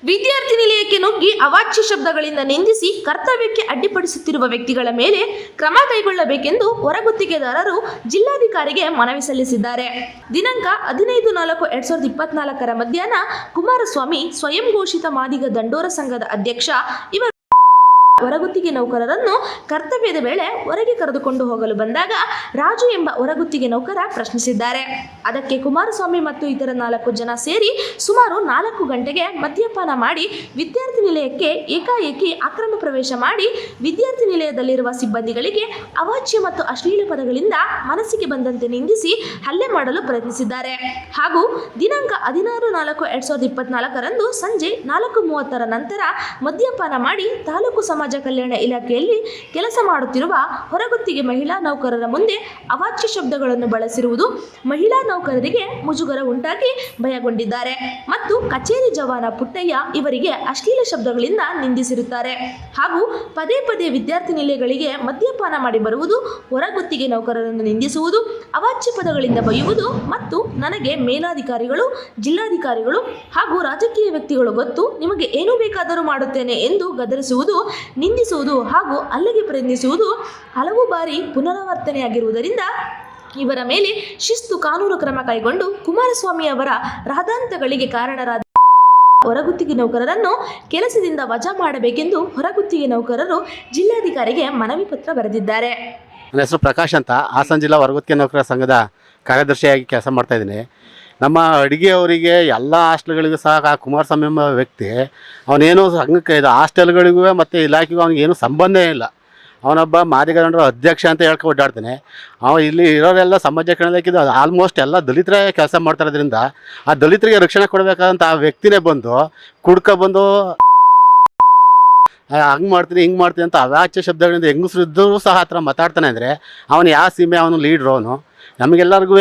ವಿದ್ಯಾರ್ಥಿ ನಿಲಯಕ್ಕೆ ನುಗ್ಗಿ ಅವಾಚ್ಯ ಶಬ್ದಗಳಿಂದ ನಿಂದಿಸಿ ಕರ್ತವ್ಯಕ್ಕೆ ಅಡ್ಡಿಪಡಿಸುತ್ತಿರುವ ವ್ಯಕ್ತಿಗಳ ಮೇಲೆ ಕ್ರಮ ಕೈಗೊಳ್ಳಬೇಕೆಂದು ಹೊರಗುತ್ತಿಗೆದಾರರು ಜಿಲ್ಲಾಧಿಕಾರಿಗೆ ಮನವಿ ಸಲ್ಲಿಸಿದ್ದಾರೆ. ದಿನಾಂಕ 15/4/2024 ಮಧ್ಯಾಹ್ನ ಕುಮಾರಸ್ವಾಮಿ ಸ್ವಯಂ ಘೋಷಿತ ಮಾದಿಗ ದಂಡೋರ ಸಂಘದ ಅಧ್ಯಕ್ಷ ಇವರು ಹೊರಗುತ್ತಿಗೆ ನೌಕರರನ್ನು ಕರ್ತವ್ಯದ ವೇಳೆ ಹೊರಗೆ ಕರೆದುಕೊಂಡು ಹೋಗಲು ಬಂದಾಗ ರಾಜು ಎಂಬ ಹೊರಗುತ್ತಿಗೆ ನೌಕರ ಪ್ರಶ್ನಿಸಿದ್ದಾರೆ. ಅದಕ್ಕೆ ಕುಮಾರಸ್ವಾಮಿ ಮತ್ತು ಇತರ 4 ಜನ ಸೇರಿ ಸುಮಾರು 4 ಗಂಟೆಗೆ ಮದ್ಯಪಾನ ಮಾಡಿ ವಿದ್ಯಾರ್ಥಿ ನಿಲಯಕ್ಕೆ ಏಕಾಏಕಿ ಅಕ್ರಮ ಪ್ರವೇಶ ಮಾಡಿ ವಿದ್ಯಾರ್ಥಿ ನಿಲಯದಲ್ಲಿರುವ ಸಿಬ್ಬಂದಿಗಳಿಗೆ ಅವಾಚ್ಯ ಮತ್ತು ಅಶ್ಲೀಲ ಪದಗಳಿಂದ ಮನಸ್ಸಿಗೆ ಬಂದಂತೆ ನಿಂದಿಸಿ ಹಲ್ಲೆ ಮಾಡಲು ಪ್ರಯತ್ನಿಸಿದ್ದಾರೆ. ಹಾಗೂ ದಿನಾಂಕ 16/4/2024 ಸಂಜೆ 4:30 ನಂತರ ಮದ್ಯಪಾನ ಮಾಡಿ ತಾಲೂಕು ಸಮಾಜ ಕಲ್ಯಾಣ ಇಲಾಖೆಯಲ್ಲಿ ಕೆಲಸ ಮಾಡುತ್ತಿರುವ ಹೊರಗುತ್ತಿಗೆ ಮಹಿಳಾ ನೌಕರರ ಮುಂದೆ ಅವಾಚ್ಯ ಶಬ್ದಗಳನ್ನು ಬಳಸಿರುವುದು ಮಹಿಳಾ ನೌಕರರಿಗೆ ಮುಜುಗರ ಉಂಟಾಗಿ ಭಯಗೊಂಡಿದ್ದಾರೆ ಮತ್ತು ಕಚೇರಿ ಜವಾನ ಪುಟ್ಟಯ್ಯ ಇವರಿಗೆ ಅಶ್ಲೀಲ ಶಬ್ದಗಳಿಂದ ನಿಂದಿಸಿರುತ್ತಾರೆ. ಹಾಗೂ ಪದೇ ಪದೇ ವಿದ್ಯಾರ್ಥಿ ನಿಲಯಗಳಿಗೆ ಮದ್ಯಪಾನ ಮಾಡಿ ಬರುವುದು, ಹೊರಗುತ್ತಿಗೆ ನೌಕರರನ್ನು ನಿಂದಿಸುವುದು, ಅವಾಚ್ಯ ಪದಗಳಿಂದ ಬೈಯುವುದು ಮತ್ತು ನನಗೆ ಮೇಲಾಧಿಕಾರಿಗಳು, ಜಿಲ್ಲಾಧಿಕಾರಿಗಳು ಹಾಗೂ ರಾಜಕೀಯ ವ್ಯಕ್ತಿಗಳು ಗೊತ್ತು, ನಿಮಗೆ ಏನು ಬೇಕಾದರೂ ಮಾಡುತ್ತೇನೆ ಎಂದು ಗದರಿಸುವುದು, ನಿಂದಿಸುವುದು ಹಾಗೂ ಹಲ್ಲೆಗೆ ಪ್ರಯತ್ನಿಸುವುದು ಹಲವು ಬಾರಿ ಪುನರಾವರ್ತನೆಯಾಗಿರುವುದರಿಂದ ಇವರ ಮೇಲೆ ಶಿಸ್ತು ಕಾನೂನು ಕ್ರಮ ಕೈಗೊಂಡು ಕುಮಾರಸ್ವಾಮಿ ಅವರ ರಾಧಾಂತಗಳಿಗೆ ಕಾರಣರಾದ ಹೊರಗುತ್ತಿಗೆ ನೌಕರರನ್ನು ಕೆಲಸದಿಂದ ವಜಾ ಮಾಡಬೇಕೆಂದು ಹೊರಗುತ್ತಿಗೆ ನೌಕರರು ಜಿಲ್ಲಾಧಿಕಾರಿಗೆ ಮನವಿ ಪತ್ರ ಬರೆದಿದ್ದಾರೆ. ನನ್ನ ಹೆಸರು ಪ್ರಕಾಶ್ ಅಂತ, ಹಾಸನ ಜಿಲ್ಲಾ ಹೊರಗುತ್ತಿಗೆ ನೌಕರರ ಸಂಘದ ಕಾರ್ಯದರ್ಶಿಯಾಗಿ ಕೆಲಸ ಮಾಡ್ತಾ ಇದ್ದೀನಿ. ನಮ್ಮ ಅಡುಗೆಯವರಿಗೆ ಎಲ್ಲ ಹಾಸ್ಟೆಲ್ಗಳಿಗೂ ಸಹ ಕುಮಾರಸ್ವಾಮಿ ಎಂಬ ವ್ಯಕ್ತಿ ಅವನೇನು ಸಂಘಕ್ಕೆ ಇದು ಹಾಸ್ಟೆಲ್ಗಳಿಗೂ ಮತ್ತು ಇಲಾಖೆಗೂ ಅವನಿಗೇನು ಸಂಬಂಧವೇ ಇಲ್ಲ. ಅವನೊಬ್ಬ ಮಾದಿಗ ದಂಡೋರ ಅಧ್ಯಕ್ಷ ಅಂತ ಹೇಳ್ಕೊಂಡು ಓಡಾಡ್ತಾನೆ. ಇಲ್ಲಿ ಇರೋರೆಲ್ಲ ಸಮಾಜ ಕಲ್ಯಾಣಕ್ಕಿದ್ದು ಆಲ್ಮೋಸ್ಟ್ ಎಲ್ಲ ದಲಿತರೇ ಕೆಲಸ ಮಾಡ್ತಾ ಇರೋದ್ರಿಂದ ಆ ದಲಿತರಿಗೆ ರಕ್ಷಣೆ ಕೊಡಬೇಕಾದಂಥ ಆ ವ್ಯಕ್ತಿನೇ ಬಂದು ಕುಡ್ಕೊಬಂದು ಹಂಗೆ ಮಾಡ್ತೀನಿ ಹಿಂಗೆ ಮಾಡ್ತೀನಿ ಅಂತ ಅವಾಚ್ಯ ಶಬ್ದಗಳಿಂದ ಹೆಂಗಸರು ಇದ್ದರೂ ಸಹ ಆ ಥರ ಮಾತಾಡ್ತಾನೆ ಅಂದರೆ ಅವನು ಯಾವ ಸೀಮೆ, ಅವನು ಲೀಡ್ರು, ಅವನು ನಮಗೆಲ್ಲರಿಗೂ.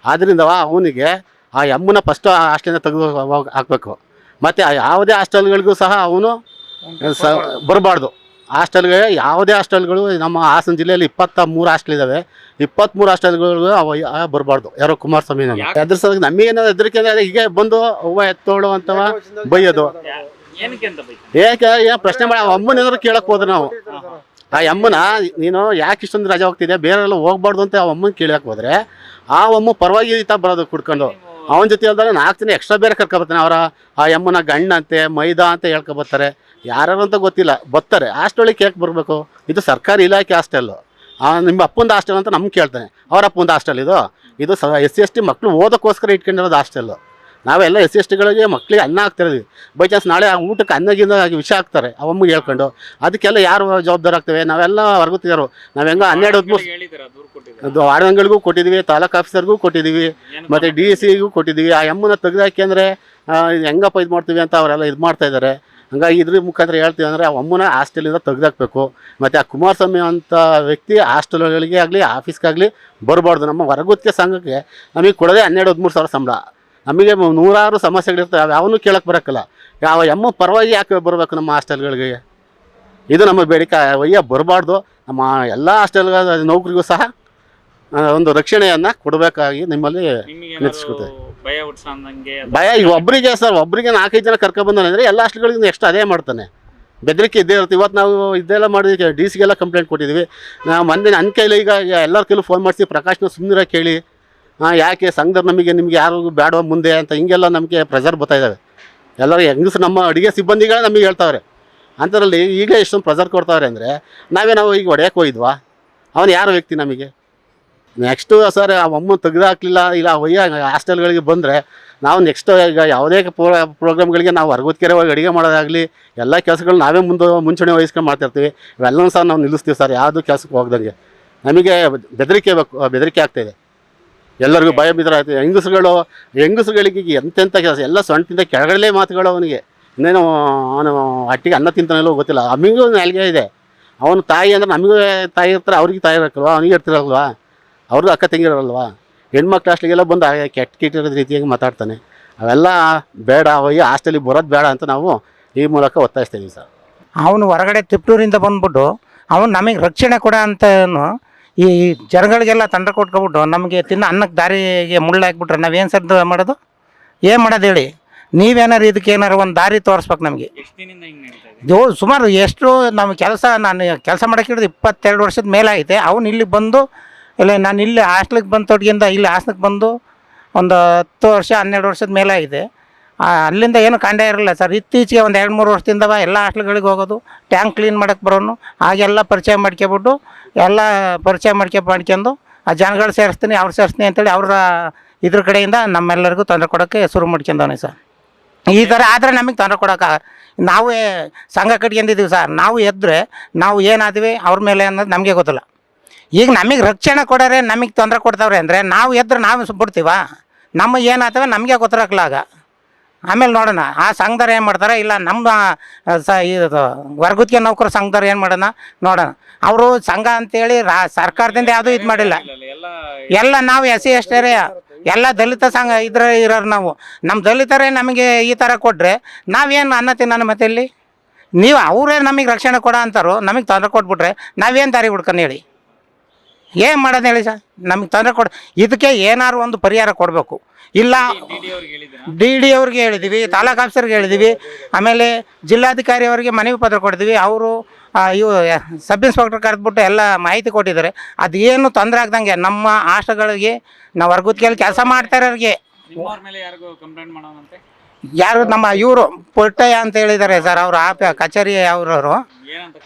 ಆದ್ದರಿಂದ ಅವನಿಗೆ ಆ ಎಮ್ಮನ ಫಸ್ಟ್ ಹಾಸ್ಟೆಲಿಂದ ತೆಗೆದು ಹಾಕಬೇಕು. ಮತ್ತು ಯಾವುದೇ ಹಾಸ್ಟೆಲ್ಗಳಿಗೂ ಸಹ ಅವನು ಬರಬಾರ್ದು. ಹಾಸ್ಟೆಲ್ಗೆ ಯಾವುದೇ ಹಾಸ್ಟೆಲ್ಗಳು ನಮ್ಮ ಹಾಸನ ಜಿಲ್ಲೆಯಲ್ಲಿ 23 ಹಾಸ್ಟೆಲ್ ಇದ್ದಾವೆ. 23 ಹಾಸ್ಟೆಲ್ಗಳಿಗೂ ಬರಬಾರ್ದು ಯಾರೋ ಕುಮಾರಸ್ವಾಮಿ. ಅದ್ರ ಸಲ ನಮಗೇನೋ ಹೆದರಿಕೆ ಅಂದರೆ ಹೀಗೆ ಬಂದು ಹೂವು ಎತ್ತೋಳು ಅಂತವ ಬೈಯೋದು. ಏಕೆ ಏನು ಪ್ರಶ್ನೆ ಮಾಡಿ ಅಮ್ಮನೇನಾದ್ರು ಕೇಳಕ್ಕೆ ಹೋದ್ರೆ ನಾವು ಆ ಅಮ್ಮನ ನೀನು ಯಾಕೆ ಇಷ್ಟೊಂದು ರಜೆ ಹೋಗ್ತಿದೆ, ಬೇರೆಲ್ಲ ಹೋಗ್ಬಾರ್ದು ಅಂತ ಆ ಅಮ್ಮನ ಕೇಳಕ್ಕೆ ಹೋದರೆ ಆ ಅಮ್ಮ ಪರವಾಗಿ ಈತ ಬರೋದು ಕುಡ್ಕೊಂಡು ಅವನ ಜೊತೆ ಅಲ್ದಾಗ 4 ಜನ ಎಕ್ಸ್ಟ್ರಾ ಬೇರೆ ಕರ್ಕೊಬರ್ತಾನೆ. ಅವರ ಆ ಅಮ್ಮನ ಗಂಡಂತೆ ಮೈದಾ ಅಂತ ಹೇಳ್ಕೊಬರ್ತಾರೆ. ಯಾರು ಅಂತ ಗೊತ್ತಿಲ್ಲ, ಬರ್ತಾರೆ. ಹಾಸ್ಟೆಲಿಗೆ ಕೇಳಕ್ಕೆ ಬರಬೇಕು. ಇದು ಸರ್ಕಾರಿ ಇಲಾಖೆ ಹಾಸ್ಟೆಲ್ಲು. ನಿಮ್ಮ ಅಪ್ಪಂದು ಹಾಸ್ಟೆಲ್ ಅಂತ ನಮ್ಗೆ ಕೇಳ್ತಾನೆ. ಅವ್ರ ಅಪ್ಪಂದು ಹಾಸ್ಟೆಲ್ ಇದು SC/ST ಮಕ್ಕಳು ಓದೋಕ್ಕೋಸ್ಕರ ಇಟ್ಕೊಂಡಿರೋದು ಹಾಸ್ಟೆಲ್ಲು. ನಾವೆಲ್ಲ SC/STಗಳಿಗೆ ಮಕ್ಕಳಿಗೆ ಅನ್ನ ಹಾಕ್ತಿರೋದು. ಬೈ ಚಾನ್ಸ್ ನಾಳೆ ಆ ಊಟಕ್ಕೆ ಅನ್ನಗಿಂದ ವಿಷ ಹಾಕ್ತಾರೆ ಅವಮ್ಮಗೆ ಹೇಳ್ಕೊಂಡು. ಅದಕ್ಕೆಲ್ಲ ಯಾರು ಜವಾಬ್ದಾರಿ ಆಗ್ತೇವೆ? ನಾವೆಲ್ಲ ಹೊರಗುತ್ತಿದ್ದಾರೆ. ನಾವು ಹೆಂಗ 12 ವಾರ್ಡನ್ಗಳಿಗೂ ಕೊಟ್ಟಿದ್ದೀವಿ, ತಾಲೂಕು ಆಫೀಸರ್ಗೂ ಕೊಟ್ಟಿದ್ದೀವಿ, ಮತ್ತು DCಗೂ ಕೊಟ್ಟಿದ್ದೀವಿ. ಆ ಎಮ್ಮನ್ನ ತೆಗೆದಾಕಿ ಅಂದರೆ ಹೆಂಗಪ್ಪ ಇದು ಮಾಡ್ತೀವಿ ಅಂತ ಅವರೆಲ್ಲ ಇದು ಮಾಡ್ತಾಯಿದ್ದಾರೆ. ಹಂಗಾಗಿ ಇದ್ರ ಮುಖಾಂತರ ಹೇಳ್ತೀವಿ ಅಂದರೆ ಆ ಅಮ್ಮನ ಹಾಸ್ಟೆಲಿಂದ ತೆಗೆದಾಕಬೇಕು. ಮತ್ತು ಆ ಕುಮಾರಸ್ವಾಮಿ ಅಂತ ವ್ಯಕ್ತಿ ಹಾಸ್ಟೆಲ್ಗಳಿಗೆ ಆಗಲಿ ಆಫೀಸ್ಗಾಗಲಿ ಬರಬಾರ್ದು. ನಮ್ಮ ಹೊರಗುತ್ತಿಗೆ ಸಂಘಕ್ಕೆ ನಮಗೆ ಕೊಡೋದೇ 12-13 ಸಾವಿರ ಸಂಬಳ. ನಮಗೆ 100 ಸಮಸ್ಯೆಗಳಿರ್ತವೆ, ಯಾವನ್ನೂ ಕೇಳಕ್ಕೆ ಬರೋಕ್ಕಲ್ಲ. ಯಾವ ಎಮ್ಮ ಪರವಾಗಿ ಯಾಕೆ ಬರಬೇಕು ನಮ್ಮ ಹಾಸ್ಟೆಲ್ಗಳಿಗೆ? ಇದು ನಮ್ಮ ಬೇಡಿಕೆ. ಒಯ್ಯ ಬರಬಾರ್ದು. ನಮ್ಮ ಎಲ್ಲ ಹಾಸ್ಟೆಲ್ ನೌಕರಿಗೂ ಸಹ ಒಂದು ರಕ್ಷಣೆಯನ್ನು ಕೊಡಬೇಕಾಗಿ ನಿಮ್ಮಲ್ಲಿ ನಿಲ್ಲಿಸ್ಕೊಳ್ತೇವೆ. ಭಯ ಈಗ ಒಬ್ಬರಿಗೆ ಸರ್, ಒಬ್ಬರಿಗೆ 4-5 ಜನ ಕರ್ಕೊಬಂದಾನೆ ಅಂದರೆ ಎಲ್ಲ ಹಾಸ್ಟೆಲ್ಗಳಿಗೆ ನೆಕ್ಸ್ಟ್ ಅದೇ ಮಾಡ್ತಾನೆ. ಬೆದರಿಕೆ ಇದ್ದೇ ಇರುತ್ತೆ. ಇವತ್ತು ನಾವು ಇದೆಲ್ಲ ಮಾಡಿದ್ವಿ, DCಗೆಲ್ಲ ಕಂಪ್ಲೇಂಟ್ ಕೊಟ್ಟಿದ್ದೀವಿ. ನಾವು ಮೊನ್ನೆ ನನ್ನ ಕೈಲಿ ಈಗ ಎಲ್ಲರ ಕೈಲೂ ಫೋನ್ ಮಾಡಿಸಿ ಪ್ರಕಾಶ್ನ ಸುಮ್ಮನೆ ಕೇಳಿ ಯಾಕೆ ಸಂಘದವ್ರು ನಿಮ್ಗೆ ಯಾರು ಬೇಡ ಮುಂದೆ ಅಂತ ಹಿಂಗೆಲ್ಲ ನಮಗೆ ಪ್ರೆಷರ್ ಬರ್ತಾ ಇದ್ದಾವೆ. ಎಲ್ಲರೂ ಹೆಂಗಸರು ನಮ್ಮ ಅಡುಗೆ ಸಿಬ್ಬಂದಿಗಳೇ ನಮಗೆ ಹೇಳ್ತಾವ್ರೆ. ಅಂಥದ್ರಲ್ಲಿ ಈಗ ಎಷ್ಟೊಂದು ಪ್ರೆಷರ್ ಕೊಡ್ತಾವ್ರೆ ಅಂದರೆ ನಾವು ಈಗ ಹೊಡೆಯೋಕೆ ಹೋಗಿದ್ವಾ? ಅವನು ಯಾರು ವ್ಯಕ್ತಿ ನಮಗೆ? ನೆಕ್ಸ್ಟು ಸರ್ ಆ ಅಮ್ಮ ತೆಗೆದಾಕಲಿಲ್ಲ ಇಲ್ಲ ಒಯ್ಯ ಹಾಸ್ಟೆಲ್ಗಳಿಗೆ ಬಂದರೆ ನಾವು ನೆಕ್ಸ್ಟ್ ಈಗ ಯಾವುದೇ ಪ್ರೋಗ್ರಾಮ್ಗಳಿಗೆ ನಾವು ಹೊರಗುತ್ತಿಗೆ ಹೋಗಿ ಅಡುಗೆ ಮಾಡೋದಾಗಲಿ ಎಲ್ಲ ಕೆಲಸಗಳು ನಾವೇ ಮುಂಚೂಣಿ ವಹಿಸ್ಕೊಂಡು ಮಾಡ್ತಿರ್ತೀವಿ. ಇವೆಲ್ಲವೂ ಸಹ ನಾವು ನಿಲ್ಲಿಸ್ತೀವಿ ಸರ್, ಯಾವುದೂ ಕೆಲಸಕ್ಕೆ ಹೋಗ್ದಂಗೆ. ನಮಗೆ ಬೆದರಿಕೆ ಆಗ್ತಾಯಿದೆ. ಎಲ್ಲರಿಗೂ ಭಯ ಬಿದ್ದರಾಯ್ತು. ಹೆಂಗಸರುಗಳಿಗೆ ಎಂತೆಂಥ ಕೆಲಸ ಎಲ್ಲ ಸೊಂಟಿಂದ ಕೆಳಗಡೆ ಮಾತುಗಳು. ಅವನಿಗೆ ಇನ್ನೇನು ಅವನು ಹಟ್ಟಿಗೆ ಅನ್ನ ತಿಂತಾನೆಲ್ಲೋ ಗೊತ್ತಿಲ್ಲ. ನಮಗೂ ನಾಲ್ಗೆ ಇದೆ. ಅವನು ತಾಯಿ ಅಂದರೆ ನಮಗೂ ತಾಯಿ ಇರ್ತಾರೆ, ಅವ್ರಿಗೆ ತಾಯಿ ಇರಕ್ಕಲ್ವ, ಅವನಿಗೆ ಇರ್ತಿರಲ್ವಾ, ಅವ್ರದ್ದು ಅಕ್ಕ ತಂಗಿರಲ್ವಾ. ಹೆಣ್ಮಕ್ಳು ಹಾಸ್ಟೆಲಿಗೆಲ್ಲ ಬಂದು ಕೆಟ್ಟಿರೋದು ರೀತಿಯಾಗಿ ಮಾತಾಡ್ತಾನೆ. ಅವೆಲ್ಲ ಬೇಡ, ಅಯ್ಯೋ ಹಾಸ್ಟೆಲಿಗೆ ಬರೋದು ಬೇಡ ಅಂತ ನಾವು ಈ ಮೂಲಕ ಒತ್ತಾಯಿಸ್ತೀವಿ ಸರ್. ಅವನು ಹೊರಗಡೆ ತಿಪ್ಟೂರಿಂದ ಬಂದ್ಬಿಟ್ಟು ಅವನು ನಮಗೆ ರಕ್ಷಣೆ ಕೊಡ ಅಂತ ಈ ಜನಗಳಿಗೆಲ್ಲ ತಂಡ ಕೊಟ್ಕೊಬಿಟ್ಟು ನಮಗೆ ತಿನ್ನೋ ಅನ್ನಕ್ಕೆ ದಾರಿಗೆ ಮುಳ್ಳು ಹಾಕ್ಬಿಟ್ರೆ ನಾವೇನು ಸರ್ ಮಾಡೋದು? ಏನು ಮಾಡೋದು ಹೇಳಿ? ನೀವೇನಾರು ಇದಕ್ಕೆ ಏನಾರು ಒಂದು ದಾರಿ ತೋರಿಸ್ಬೇಕು ನಮಗೆ. ಎಷ್ಟು ದಿನದಿಂದ ಹಿಂಗೆ ನಡೀತಾ ಇದೆ? ಸುಮಾರು ಎಷ್ಟು ನಮ್ಮ ನಾನು ಕೆಲಸ ಮಾಡೋಕೆ ಹಿಡಿದು 22 ವರ್ಷದ ಮೇಲೆ ಐತೆ. ಅವ್ನು ಇಲ್ಲಿಗೆ ಬಂದು ಇಲ್ಲ, ನಾನು ಇಲ್ಲಿ ಹಾಸ್ಟ್ಲಿಗೆ ಬಂದು ತೊಟ್ಗಿಂದ ಇಲ್ಲಿ ಹಾಸನಕ್ಕೆ ಬಂದು ಒಂದು 10 ವರ್ಷ 12 ವರ್ಷದ ಮೇಲೆ ಆಗಿದೆ. ಅಲ್ಲಿಂದ ಏನು ಕಂಡೇ ಇರಲಿಲ್ಲ ಸರ್. ಇತ್ತೀಚೆಗೆ ಒಂದು 2-3 ವರ್ಷದಿಂದ ಎಲ್ಲ ಹಾಸ್ಟ್ಲ್ಗಳಿಗೆ ಹೋಗೋದು, ಟ್ಯಾಂಕ್ ಕ್ಲೀನ್ ಮಾಡೋಕ್ಕೆ ಬರೋನು, ಹಾಗೆಲ್ಲ ಪರಿಚಯ ಮಾಡ್ಕೊಬಿಟ್ಟು ಎಲ್ಲ ಪರಿಚಯ ಮಾಡ್ಕೊಂಡು ಆ ಜನಗಳು ಸೇರಿಸ್ತೀನಿ ಅವ್ರು ಸೇರಿಸ್ತೀನಿ ಅಂತೇಳಿ ಅವ್ರ ಇದ್ರ ಕಡೆಯಿಂದ ನಮ್ಮೆಲ್ಲರಿಗೂ ತೊಂದರೆ ಕೊಡೋಕ್ಕೆ ಶುರು ಮಾಡ್ಕೊಂಡವನೇ ಸರ್. ಈ ಥರ ಆದರೆ ನಮಗೆ ತೊಂದರೆ ಕೊಡೋಕೆ ನಾವೇ ಸಂಘ ಕಟ್ಕೊಂಡಿದ್ದೀವಿ ಸರ್. ನಾವು ಎದ್ದರೆ ನಾವು ಏನಾದ್ವಿ ಅವ್ರ ಮೇಲೆ ಅನ್ನೋದು ನಮಗೆ ಗೊತ್ತಿಲ್ಲ. ಈಗ ನಮಗೆ ರಕ್ಷಣೆ ಕೊಡೋರೆ ನಮಗೆ ತೊಂದರೆ ಕೊಡ್ತಾವ್ರೆ ಅಂದರೆ ನಾವು ಎದ್ರೆ ನಾವು ಬಿಡ್ತೀವ? ನಮ್ಮ ಏನಾಗ್ತವೆ ನಮಗೆ ಗೊತ್ತಿರಕ್ಲ ಆಗ. ಆಮೇಲೆ ನೋಡೋಣ ಆ ಸಂಘದವ್ರು ಏನು ಮಾಡ್ತಾರೆ, ಇಲ್ಲ ನಮ್ಮ ಇದು ವರ್ಗುತ್ತಿಗೆ ನೌಕರ ಸಂಘದವ್ರು ಏನು ಮಾಡೋಣ ನೋಡೋಣ. ಅವರು ಸಂಘ ಅಂತೇಳಿ ಸರ್ಕಾರದಿಂದ ಯಾವುದೂ ಇದು ಮಾಡಿಲ್ಲ. ಎಲ್ಲ ನಾವು SC ST ಎಲ್ಲ ದಲಿತ ಸಂಘ ಇರೋರು ನಾವು. ನಮ್ಮ ದಲಿತರೇ ನಮಗೆ ಈ ಥರ ಕೊಟ್ಟರೆ ನಾವೇನು ಅನ್ನ ತಿನ್ನೋಣ ಮತ್ತೆ ಇಲ್ಲಿ? ನೀವು ಅವರೇ ನಮಗೆ ರಕ್ಷಣೆ ಕೊಡೋ ಅಂತಾರೋ, ನಮಗೆ ತೊಂದರೆ ಕೊಟ್ಬಿಟ್ರೆ ನಾವೇನು ದಾರಿ ಹುಡ್ಕೊಂಡು ಹೇಳಿ? ಏನು ಮಾಡೋದು ಹೇಳಿ ಸರ್? ನಮಗೆ ತೊಂದರೆ ಇದಕ್ಕೆ ಏನಾದ್ರು ಒಂದು ಪರಿಹಾರ ಕೊಡಬೇಕು. ಇಲ್ಲ DD ಅವ್ರಿಗೆ ಹೇಳಿದ್ದೀವಿ, ತಾಲೂಕು ಆಫೀಸರ್ಗೆ ಹೇಳಿದ್ದೀವಿ, ಆಮೇಲೆ ಜಿಲ್ಲಾಧಿಕಾರಿ ಅವರಿಗೆ ಮನವಿ ಪತ್ರ ಕೊಡ್ತೀವಿ. ಅವರು ಇವು ಸಬ್ ಇನ್ಸ್ಪೆಕ್ಟರ್ ಕರೆದ್ಬಿಟ್ಟು ಎಲ್ಲ ಮಾಹಿತಿ ಕೊಟ್ಟಿದ್ದಾರೆ. ಅದೇನು ತೊಂದರೆ ಆಗ್ದಂಗೆ ನಮ್ಮ ಹಾಸ್ಟೆಲ್ಗಳಿಗೆ ನಾವು ವರ್ಗುತ್ತಿಗೆಯಲ್ಲಿ ಕೆಲಸ ಮಾಡ್ತಾರೋರಿಗೆ ಯಾರು ನಮ್ಮ ಇವರು ಪೊಟ್ಟಯ್ಯ ಅಂತ ಹೇಳಿದ್ದಾರೆ ಸರ್. ಅವರು ಕಚೇರಿ ಅವರವರು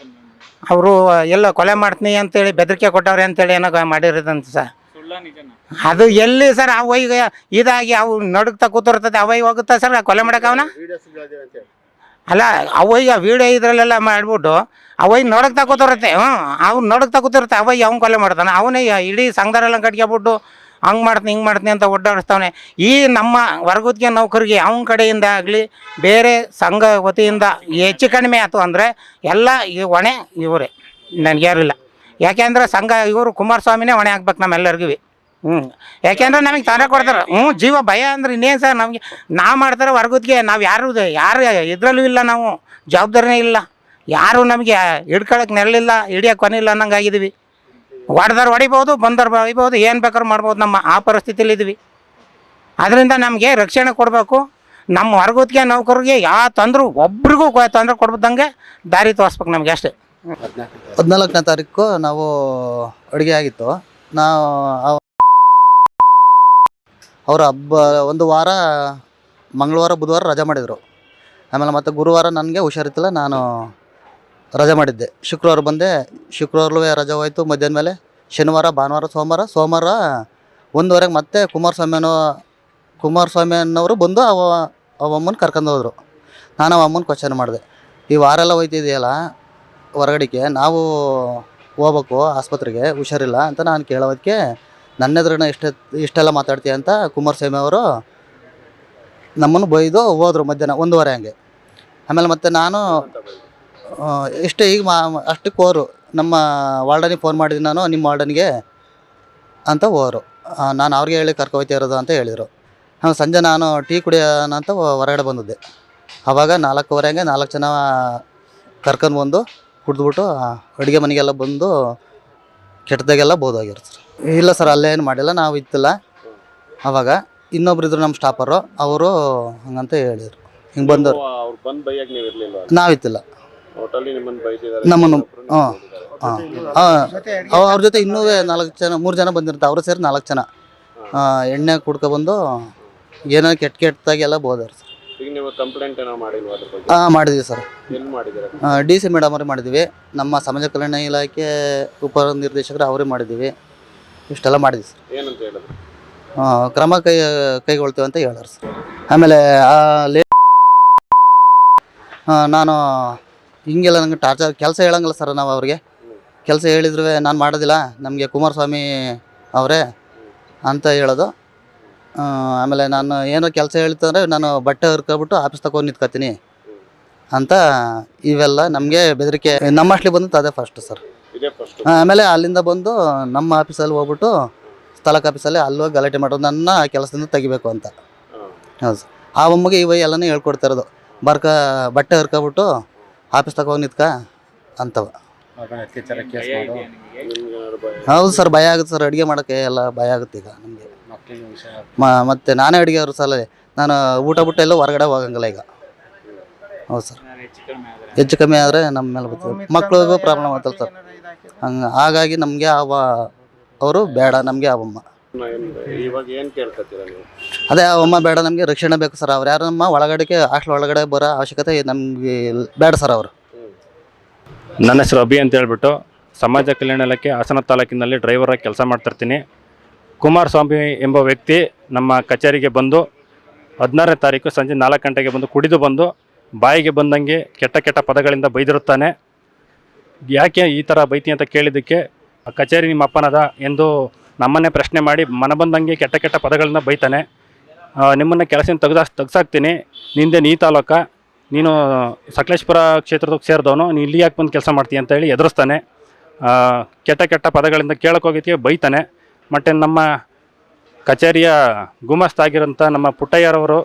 ಅವರು ಎಲ್ಲ ಕೊಲೆ ಮಾಡ್ತೀನಿ ಅಂತೇಳಿ ಬೆದರಿಕೆ ಕೊಟ್ಟವ್ರೆ ಅಂತೇಳಿ ಏನೋ ಮಾಡಿರೋದಂತ ಸರ್. ಅದು ಎಲ್ಲಿ ಸರ್? ಅವೈಗೆ ಇದಾಗಿ ಅವು ನಡುಗ್ತಾ ಕೂತಿರ್ತದೆ, ಅವೈ ಹೋಗುತ್ತಾ ಸರ್ ಕೊಲೆ ಮಾಡಕ್ಕೆ ಅವನ? ಅಲ್ಲ, ಅವೈಗೆ ವೀಡಿಯೋ ಇದರಲ್ಲೆಲ್ಲ ಮಾಡಿಬಿಟ್ಟು ಅವೈ ನೋಡಕ್ತಾ ಕೂತಿರುತ್ತೆ. ಅವ್ನು ನೋಡಕ್ತಾ ಕೂತಿರುತ್ತೆ, ಅವೈ ಅವ್ನು ಕೊಲೆ ಮಾಡ್ತಾನೆ. ಅವನೇ ಇಡೀ ಸಂಘದವರೆಲ್ಲ ಕಟ್ಕೊಬಿಟ್ಟು ಹಂಗೆ ಮಾಡ್ತೀನಿ ಹಿಂಗೆ ಮಾಡ್ತೀನಿ ಅಂತ ಒಡ್ಡಾಡಿಸ್ತಾವನೆ. ಈ ನಮ್ಮ ವರ್ಗುತ್ತಿಗೆ ನೌಕರಿಗೆ ಅವನ ಕಡೆಯಿಂದ ಆಗಲಿ ಬೇರೆ ಸಂಘ ವತಿಯಿಂದ ಹೆಚ್ಚು ಕಡಿಮೆ ಆಯ್ತು ಅಂದರೆ ಎಲ್ಲ ಈ ಹೊಣೆ ಇವರೇ, ನನಗ್ಯಾರಿಲ್ಲ. ಯಾಕೆಂದ್ರೆ ಸಂಘ ಇವರು ಕುಮಾರಸ್ವಾಮಿನೇ ಹೊಣೆ ಆಗ್ಬೇಕು ನಮ್ಮೆಲ್ಲರಿಗೂ. ಯಾಕೆಂದ್ರೆ ನಮಗೆ ತೊಂದರೆ ಕೊಡ್ತಾರೆ. ಜೀವ ಭಯ ಅಂದ್ರೆ ಇನ್ನೇನು ಸರ್ ನಮಗೆ? ನಾವು ಮಾಡ್ತಾರೆ ವರ್ಗುತ್ತಿಗೆ, ನಾವು ಯಾರು ಇದರಲ್ಲೂ ಇಲ್ಲ, ನಾವು ಜವಾಬ್ದಾರಿನೇ ಇಲ್ಲ, ಯಾರು ನಮಗೆ ಹಿಡ್ಕೊಳಕ್ಕೆ ನೆರಳಿಲ್ಲ, ಹಿಡಿಯೋಕೆ ಕೊನಿಲ್ಲ ಅನ್ನಂಗೆ ಆಗಿದ್ದೀವಿ. ಹೊಡೆದವ್ರು ಹೊಡಿಬೋದು, ಬಂದವ್ರು ಹೊಡಿಬೋದು, ಏನು ಬೇಕಾದ್ರೂ ಮಾಡ್ಬೋದು. ನಮ್ಮ ಆ ಪರಿಸ್ಥಿತಿಲಿ ಇದ್ವಿ. ಅದರಿಂದ ನಮಗೆ ರಕ್ಷಣೆ ಕೊಡಬೇಕು. ನಮ್ಮ ವರ್ಗುತ್ತಿಗೆ ನೌಕರಿಗೆ ಯಾವ ತೊಂದರೆ ಒಬ್ರಿಗೂ ತೊಂದರೆ ಕೊಡ್ಬೋದಂಗೆ ದಾರಿ ತೋರಿಸ್ಬೇಕು ನಮಗೆ ಅಷ್ಟೇ. 14ನೇ ತಾರೀಕು ನಾವು ಅಡುಗೆ ಆಗಿತ್ತು. ನಾವು ಅವರು ಹಬ್ಬ ಒಂದು ವಾರ ಮಂಗಳವಾರ ಬುಧವಾರ ರಜೆ ಮಾಡಿದರು. ಆಮೇಲೆ ಮತ್ತು ಗುರುವಾರ ನನಗೆ ಹುಷಾರಿತ್ತಿಲ್ಲ, ನಾನು ರಜೆ ಮಾಡಿದ್ದೆ. ಶುಕ್ರವಾರ ಬಂದೆ, ಶುಕ್ರವಾರಲೂ ರಜೆ ಹೋಯ್ತು. ಮಧ್ಯಾಹ್ನ ಮೇಲೆ ಶನಿವಾರ ಭಾನುವಾರ ಸೋಮವಾರ 1:30ಗೆ ಮತ್ತೆ ಕುಮಾರಸ್ವಾಮಿ ಅನ್ನೋರು ಬಂದು ಅವಮ್ಮನ ಕರ್ಕೊಂಡು ಹೋದರು. ನಾನು ಅವಮ್ಮನ ಕ್ವಶನ್ ಮಾಡಿದೆ, ಈ ವಾರ ಎಲ್ಲ ಹೋಯ್ತಿದೆಯಲ್ಲ ಹೊರಗಡೆಗೆ, ನಾವು ಹೋಗ್ಬೇಕು ಆಸ್ಪತ್ರೆಗೆ, ಹುಷಾರಿಲ್ಲ ಅಂತ ನಾನು ಕೇಳೋದಕ್ಕೆ ನನ್ನ ಎದುರನ್ನ ಇಷ್ಟೆಲ್ಲ ಮಾತಾಡ್ತೀಯ ಅಂತ ಕುಮಾರಸ್ವಾಮಿ ಅವರು ನಮ್ಮನ್ನು ಬೈದು ಹೋದರು ಮಧ್ಯಾಹ್ನ 1:30 ಹಂಗೆ. ಆಮೇಲೆ ಮತ್ತೆ ನಾನು ಇಷ್ಟೇ ಈಗ ಅಷ್ಟಕ್ಕೆ ಹೋರು. ನಮ್ಮ ವಾರ್ಡನಿಗೆ ಫೋನ್ ಮಾಡಿದ್ದೀನಿ ನಾನು, ನಿಮ್ಮ ವಾರ್ಡನಿಗೆ ಅಂತ ಹೋರು. ನಾನು ಅವ್ರಿಗೆ ಹೇಳಿ ಕರ್ಕೊಯ್ತಾ ಇರೋದು ಅಂತ ಹೇಳಿದರು. ಸಂಜೆ ನಾನು ಟೀ ಕುಡಿಯೋಣ ಅಂತ ಹೊರಗಡೆ ಬಂದಿದ್ದೆ. ಆವಾಗ 4:15 ಹಂಗೆ 4 ಜನ ಕರ್ಕೊಂಡ್ಬಂದು ಕುಡಿದ್ಬಿಟ್ಟು ಅಡುಗೆ ಮನೆಗೆಲ್ಲ ಬಂದು ಕೆಟ್ಟದಾಗೆಲ್ಲ ಬೋದಾಗಿರು ಸರ್. ಇಲ್ಲ ಸರ್, ಅಲ್ಲೇನು ಮಾಡಿಲ್ಲ, ನಾವು ಇತ್ತಿಲ್ಲ. ಆವಾಗ ಇನ್ನೊಬ್ರು ಇದ್ರು ನಮ್ಮ ಸ್ಟಾಫರು, ಅವರು ಹಂಗಂತ ಹೇಳಿದರು. ಹಿಂಗೆ ಬಂದವರು ನಾವಿತ್ತಿಲ್ಲ ನಮ್ಮನ್ನು. ಅವ್ರ ಜೊತೆ ಇನ್ನೂ 3 ಜನ ಬಂದಿರ್ತಾರೆ. ಅವರು ಸೇರಿ 4 ಜನ ಎಣ್ಣೆ ಕುಡ್ಕೊಬಂದು ಏನೋ ಕೆಟ್ಟದಾಗಿ ಎಲ್ಲ ಬೋದಾರು ಸರ್. ಮಾಡಿದ್ವಿ ಸರ್. DC ಮೇಡಮ್ ಅವ್ರಿಗೆ ಮಾಡಿದ್ವಿ, ನಮ್ಮ ಸಮಾಜ ಕಲ್ಯಾಣ ಇಲಾಖೆ ಉಪ ನಿರ್ದೇಶಕರು ಅವ್ರಿಗೆ ಮಾಡಿದ್ದೀವಿ. ಇಷ್ಟೆಲ್ಲ ಮಾಡಿದ್ವಿ ಸರ್. ಕ್ರಮ ಕೈಗೊಳ್ತೀವಿ ಅಂತ ಹೇಳಾರ ಸರ್. ಆಮೇಲೆ ನಾನು ಹಿಂಗೆಲ್ಲ ನಂಗೆ ಟಾರ್ಚರ್ ಕೆಲಸ ಹೇಳಂಗಿಲ್ಲ ಸರ್. ನಾವು ಅವ್ರಿಗೆ ಕೆಲಸ ಹೇಳಿದ್ರು ನಾನು ಮಾಡೋದಿಲ್ಲ, ನಮಗೆ ಕುಮಾರಸ್ವಾಮಿ ಅವರೇ ಅಂತ ಹೇಳೋದು. ಆಮೇಲೆ ನಾನು ಏನೋ ಕೆಲಸ ಹೇಳ್ತಂದರೆ ನಾನು ಬಟ್ಟೆ ಹರ್ಕೊಬಿಟ್ಟು ಆಫೀಸ್ ತಗೊಂಡು ನಿಂತ್ಕೊತೀನಿ ಅಂತ ಇವೆಲ್ಲ ನಮಗೆ ಬೆದರಿಕೆ. ನಮ್ಮ ಹಾಸ್ಟ್ಲಿಗೆ ಬಂದು ಅದೇ ಫಸ್ಟ್ ಸರ್. ಆಮೇಲೆ ಅಲ್ಲಿಂದ ಬಂದು ನಮ್ಮ ಆಫೀಸಲ್ಲಿ ಹೋಗ್ಬಿಟ್ಟು ತಾಲೂಕು ಆಫೀಸಲ್ಲಿ ಅಲ್ಲೋಗಿ ಗಲಾಟೆ ಮಾಡೋದು, ನನ್ನ ಕೆಲಸದಿಂದ ತೆಗಿಬೇಕು ಅಂತ. ಹೌದು ಸರ್. ಆ ಒಮ್ಮಗೆ ಎಲ್ಲನೂ ಹೇಳ್ಕೊಡ್ತಾ ಇರೋದು, ಬಟ್ಟೆ ಹರ್ಕೊಬಿಟ್ಟು ಆಫೀಸ್ ತಗೊಂಡು ನಿಂತ್ಕ ಅಂತವ. ಹೌದು ಸರ್, ಭಯ ಆಗುತ್ತೆ ಸರ್. ಅಡುಗೆ ಮಾಡೋಕ್ಕೆ ಎಲ್ಲ ಭಯ ಆಗುತ್ತೆ ಈಗ ನಮಗೆ. ಮತ್ತು ನಾನೇ ಅಡುಗೆ ಅವರು ಸಲ ನಾನು ಊಟ ಬಿಟ್ಟು ಎಲ್ಲೂ ಹೊರಗಡೆ ಹೋಗಂಗಿಲ್ಲ ಈಗ. ಹೌದು ಸರ್, ಹೆಚ್ಚು ಕಮ್ಮಿ ಆದರೆ ನಮ್ಮ ಮೇಲೆ ಬರ್ತದೆ. ಮಕ್ಳಿಗೂ ಪ್ರಾಬ್ಲಮ್ ಆಗ್ತದೆ ಸರ್. ಹಾಗಾಗಿ ನಮಗೆ ಅವರು ಬೇಡ, ನಮಗೆ ಅವಮ್ಮ. ಇವಾಗ ಏನು ಕೇಳ್ಕೊತೀರಾ ನೀವು? ಅದೇ ಅವಮ್ಮ ಬೇಡ, ನಮಗೆ ರಕ್ಷಣೆ ಬೇಕು ಸರ್. ಅವ್ರು ಯಾರು ನಮ್ಮ ಒಳಗಡೆಗೆ ಹಾಸ್ಟೆಲ್ ಒಳಗಡೆ ಬರೋ ಅವಶ್ಯಕತೆ ನಮಗೆ ಬೇಡ ಸರ್ ಅವರು. ನನ್ನ ಹೆಸರು ಅಭಿ ಅಂತ ಹೇಳ್ಬಿಟ್ಟು ಸಮಾಜ ಕಲ್ಯಾಣ ಇಲಾಖೆ ಹಾಸನ ತಾಲೂಕಿನಲ್ಲಿ ಡ್ರೈವರಾಗಿ ಕೆಲಸ ಮಾಡ್ತಿರ್ತೀನಿ. ಕುಮಾರಸ್ವಾಮಿ ಎಂಬ ವ್ಯಕ್ತಿ ನಮ್ಮ ಕಚೇರಿಗೆ ಬಂದು 16ನೇ ತಾರೀಕು ಸಂಜೆ 4 ಗಂಟೆಗೆ ಬಂದು ಕುಡಿದು ಬಂದು ಬಾಯಿಗೆ ಬಂದಂಗೆ ಕೆಟ್ಟ ಕೆಟ್ಟ ಪದಗಳಿಂದ ಬೈದಿರುತ್ತಾನೆ. ಯಾಕೆ ಈ ಥರ ಬೈತಿ ಅಂತ ಕೇಳಿದ್ದಕ್ಕೆ ಕಚೇರಿ ನಿಮ್ಮ ಅಪ್ಪನದ ಎಂದು ನಮ್ಮನ್ನೇ ಪ್ರಶ್ನೆ ಮಾಡಿ ಮನ ಬಂದಂಗೆ ಕೆಟ್ಟ ಕೆಟ್ಟ ಪದಗಳಿಂದ ಬೈತಾನೆ. ನಿಮ್ಮನ್ನು ಕೆಲಸದಿಂದ ತೆಗ್ಸಾಕ್ತೀನಿ, ನಿಂದೆ ನೀ ತಾಲೂಕ, ನೀನು ಸಕಲೇಶ್ಪುರ ಕ್ಷೇತ್ರಕ್ಕೆ ಸೇರಿದವನು, ನೀನು ಇಲ್ಲಿ ಯಾಕೆ ಬಂದು ಕೆಲಸ ಮಾಡ್ತೀಯ ಅಂತ ಹೇಳಿ ಎದುರಿಸ್ತಾನೆ. ಕೆಟ್ಟ ಕೆಟ್ಟ ಪದಗಳಿಂದ ಕೇಳೋಕ್ಕೋಗಿದ್ದಕ್ಕೆ ಬೈತಾನೆ. ಮತ್ತು ನಮ್ಮ ಕಚೇರಿಯ ಗುಮಾಸ್ತಾಗಿರೋಂಥ ನಮ್ಮ ಪುಟ್ಟಯ್ಯರವರು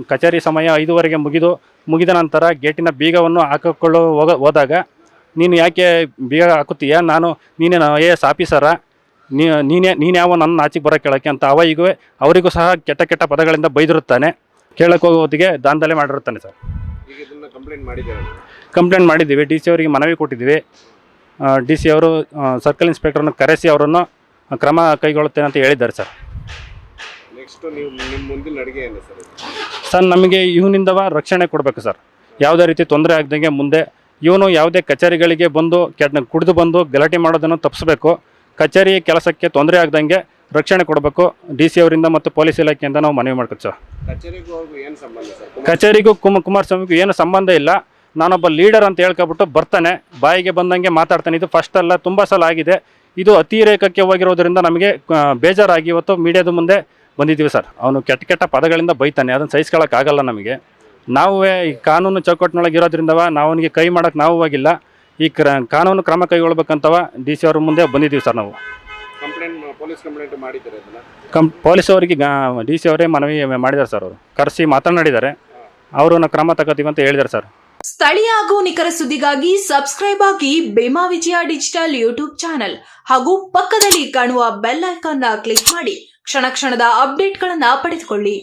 ಕಚೇರಿ ಸಮಯ 5:15 ಮುಗಿದ ನಂತರ ಗೇಟಿನ ಬೀಗವನ್ನು ಹಾಕಿಕೊಳ್ಳೋ ಹೋದಾಗ ನೀನು ಯಾಕೆ ಬೀಗ ಹಾಕುತ್ತೀಯ, ನೀನೇನು IAS ಆಫೀಸರ, ನೀನು ಯಾವ ನನ್ನ ಆಚೆಗೆ ಬರೋ ಕೇಳೋಕ್ಕೆ ಅಂತ ಅವರಿಗೂ ಸಹ ಕೆಟ್ಟ ಕೆಟ್ಟ ಪದಗಳಿಂದ ಬೈದಿರುತ್ತಾನೆ. ಕೇಳಕ್ಕೆ ಹೋಗೋದಿಗೆ ದಾಂಧಲೆ ಮಾಡಿರುತ್ತಾನೆ ಸರ್. ಕಂಪ್ಲೇಂಟ್ ಮಾಡಿದ್ದೀವಿ, DC ಅವರಿಗೆ ಮನವಿ ಕೊಟ್ಟಿದ್ದೀವಿ. DC ಅವರು ಸರ್ಕಲ್ ಇನ್ಸ್ಪೆಕ್ಟರ್ನ ಕರೆಸಿ ಅವರನ್ನು ಕ್ರಮ ಕೈಗೊಳ್ಳುತ್ತೇನೆ ಅಂತ ಹೇಳಿದ್ದಾರೆ ಸರ್. ಸರ್, ನಮಗೆ ಇವನಿಂದವ ರಕ್ಷಣೆ ಕೊಡಬೇಕು ಸರ್. ಯಾವುದೇ ರೀತಿ ತೊಂದರೆ ಆಗದಂಗೆ ಮುಂದೆ ಇವನು ಯಾವುದೇ ಕಚೇರಿಗಳಿಗೆ ಬಂದು ಕುಡಿದು ಬಂದು ಗಲಾಟೆ ಮಾಡೋದನ್ನು ತಪ್ಪಿಸಬೇಕು. ಕಚೇರಿ ಕೆಲಸಕ್ಕೆ ತೊಂದರೆ ಆಗದಂಗೆ ರಕ್ಷಣೆ ಕೊಡಬೇಕು. DC ಅವರಿಂದ ಮತ್ತು ಪೊಲೀಸ್ ಇಲಾಖೆಯಿಂದ ನಾವು ಮನವಿ ಮಾಡ್ತೀವಿ ಸರ್. ಕಚೇರಿಗೂ ಕುಮಾರಸ್ವಾಮಿಗೂ ಏನು ಸಂಬಂಧ ಇಲ್ಲ. ನಾನೊಬ್ಬ ಲೀಡರ್ ಅಂತ ಹೇಳ್ಕೊಬಿಟ್ಟು ಬರ್ತಾನೆ, ಬಾಯಿಗೆ ಬಂದಂಗೆ ಮಾತಾಡ್ತಾನೆ. ಇದು ಫಸ್ಟ್ ಅಲ್ಲ, ತುಂಬ ಸಲ ಆಗಿದೆ. ಇದು ಅತಿರೇಕಕ್ಕೆ ಹೋಗಿರೋದ್ರಿಂದ ನಮಗೆ ಬೇಜಾರಾಗಿ ಇವತ್ತು ಮೀಡಿಯಾದ ಮುಂದೆ ಬಂದಿದ್ದೀವಿ ಸರ್. ಅವನು ಕೆಟ್ಟ ಕೆಟ್ಟ ಪದಗಳಿಂದ ಬೈತಾನೆ, ಅದನ್ನು ಸಹಿಸ್ಕೊಳ್ಳೋಕ್ಕಾಗಲ್ಲ ನಮಗೆ. ನಾವೇ ಈ ಕಾನೂನು ಚೌಕಟ್ಟಿನೊಳಗೆ ಇರೋದ್ರಿಂದವ ನಾವು ಅವನಿಗೆ ಕೈ ಮಾಡೋಕ್ಕೆ ನಾವು ಹೋಗಿಲ್ಲ. ಈ ಕಾನೂನು ಕ್ರಮ ಕೈಗೊಳ್ಬೇಕಂತವ DC ಅವ್ರ ಮುಂದೆ ಬಂದಿದ್ದೀವಿ ಸರ್. ನಾವು ಪೊಲೀಸ್ ಅವರಿಗೆ DC ಅವರೇ ಮನವಿ ಮಾಡಿದ್ದಾರೆ ಸರ್. ಅವರು ಕರೆಸಿ ಮಾತನಾಡಿದ್ದಾರೆ, ಅವರನ್ನು ಕ್ರಮ ತಗೋತೀವಿ ಅಂತ ಹೇಳಿದ್ದಾರೆ ಸರ್. ಸ್ಥಳೀಯ ಹಾಗೂ ನಿಖರ ಸುದ್ದಿಗಾಗಿ ಸಬ್ಸ್ಕ್ರೈಬ್ ಆಗಿ ಬೇಮಾ ವಿಜಯ ಡಿಜಿಟಲ್ ಯೂಟ್ಯೂಬ್ ಚಾನೆಲ್ ಹಾಗೂ ಪಕ್ಕದಲ್ಲಿ ಕಾಣುವ ಬೆಲ್ ಐಕಾನ್ ಕ್ಲಿಕ್ ಮಾಡಿ ಕ್ಷಣ ಕ್ಷಣದ ಅಪ್ಡೇಟ್ಗಳನ್ನು ಪಡೆದುಕೊಳ್ಳಿ.